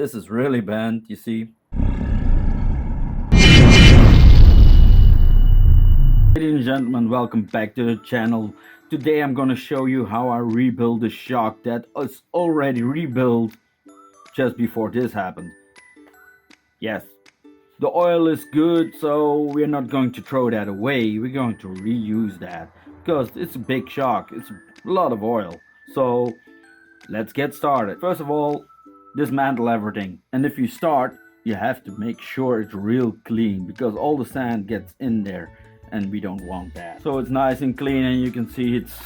This is really bent, you see. Ladies and gentlemen, welcome back to the channel. Today I'm gonna show you how I rebuild the shock that is already rebuilt just before this happened. Yes, the oil is good, so we're not going to throw that away. We're going to reuse that because it's a big shock. It's a lot of oil. So let's get started. First of all, dismantle everything. And if you start, you have to make sure it's real clean because all the sand gets in there and we don't want that. So it's nice and clean, and you can see it's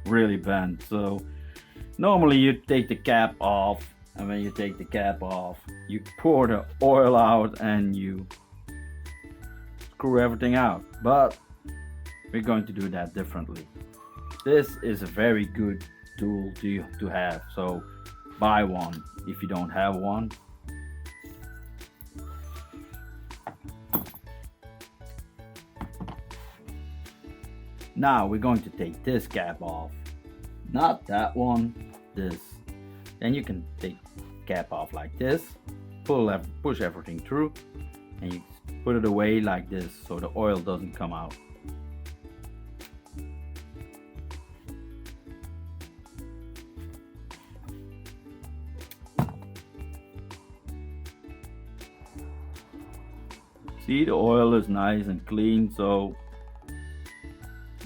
really bent. So normally you take the cap off, and when you take the cap off, you pour the oil out and you screw everything out. But we're going to do that differently. This is a very good tool to have, so buy one if you don't have one. Now we're going to take this cap off, not that one, this. Then you can take cap off like this, push everything through, and you put it away like this so the oil doesn't come out. See, the oil is nice and clean, so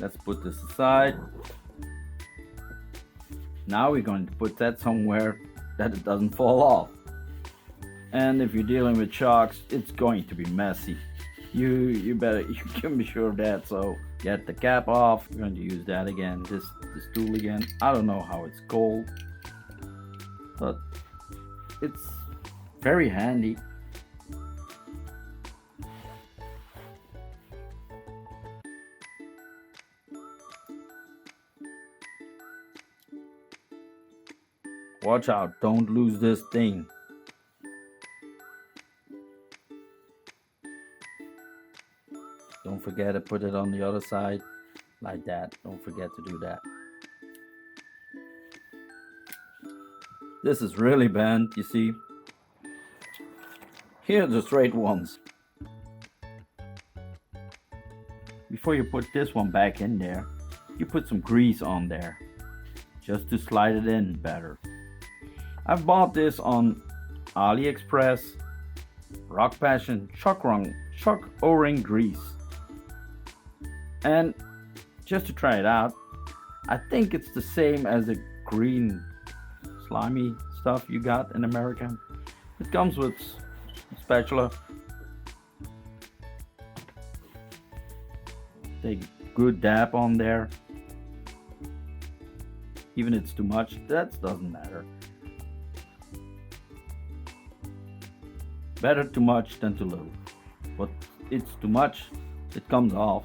let's put this aside. Now we're going to put that somewhere that it doesn't fall off. And if you're dealing with shocks, it's going to be messy. You can be sure of that. So get the cap off. We're going to use that again, this tool again. I don't know how it's called, but it's very handy. Watch out, don't lose this thing. Don't forget to put it on the other side like that. Don't forget to do that. This is really bent, you see. Here are the straight ones. Before you put this one back in there, you put some grease on there just to slide it in better. I've bought this on AliExpress, Rock Passion, shock O-ring grease. And just to try it out, I think it's the same as the green slimy stuff you got in America. It comes with a spatula. Take a good dab on there. Even if it's too much, that doesn't matter. Better too much than too little. But it's too much, it comes off.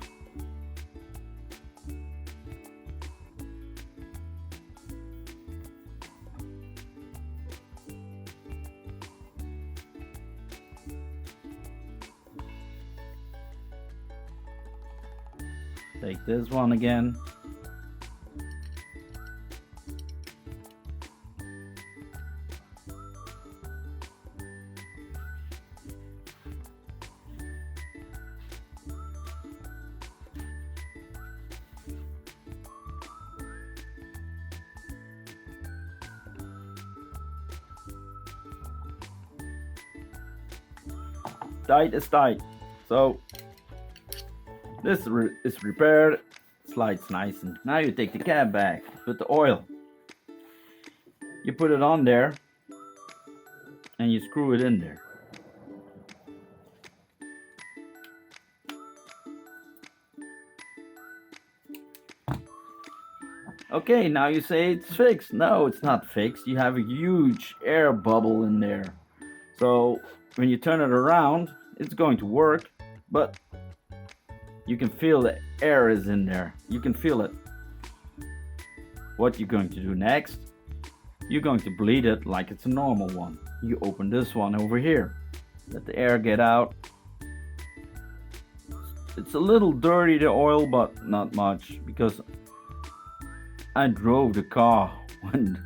Take this one again. Tight is tight. So this is repaired, slides nice, and now you take the cap back with the oil. You put it on there and you screw it in there. Okay, now you say it's fixed. No, it's not fixed. You have a huge air bubble in there. So when you turn it around, it's going to work, but you can feel the air is in there. You can feel it. What you're going to do next, you're going to bleed it like it's a normal one. You open this one over here. Let the air get out. It's a little dirty, the oil, but not much, because I drove the car when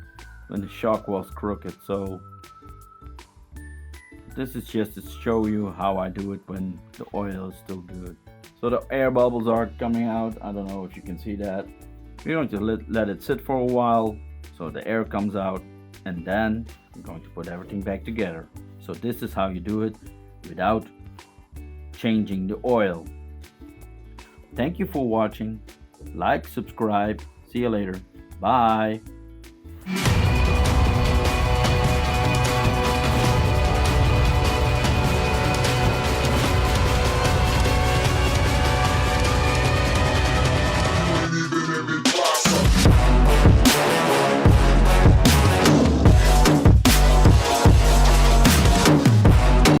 the shock was crooked, so this is just to show you how I do it when the oil is still good. So the air bubbles are coming out. I don't know if you can see that. We're going to let it sit for a while so the air comes out, and then I'm going to put everything back together. So this is how you do it without changing the oil. Thank you for watching. Like, subscribe. See you later. Bye.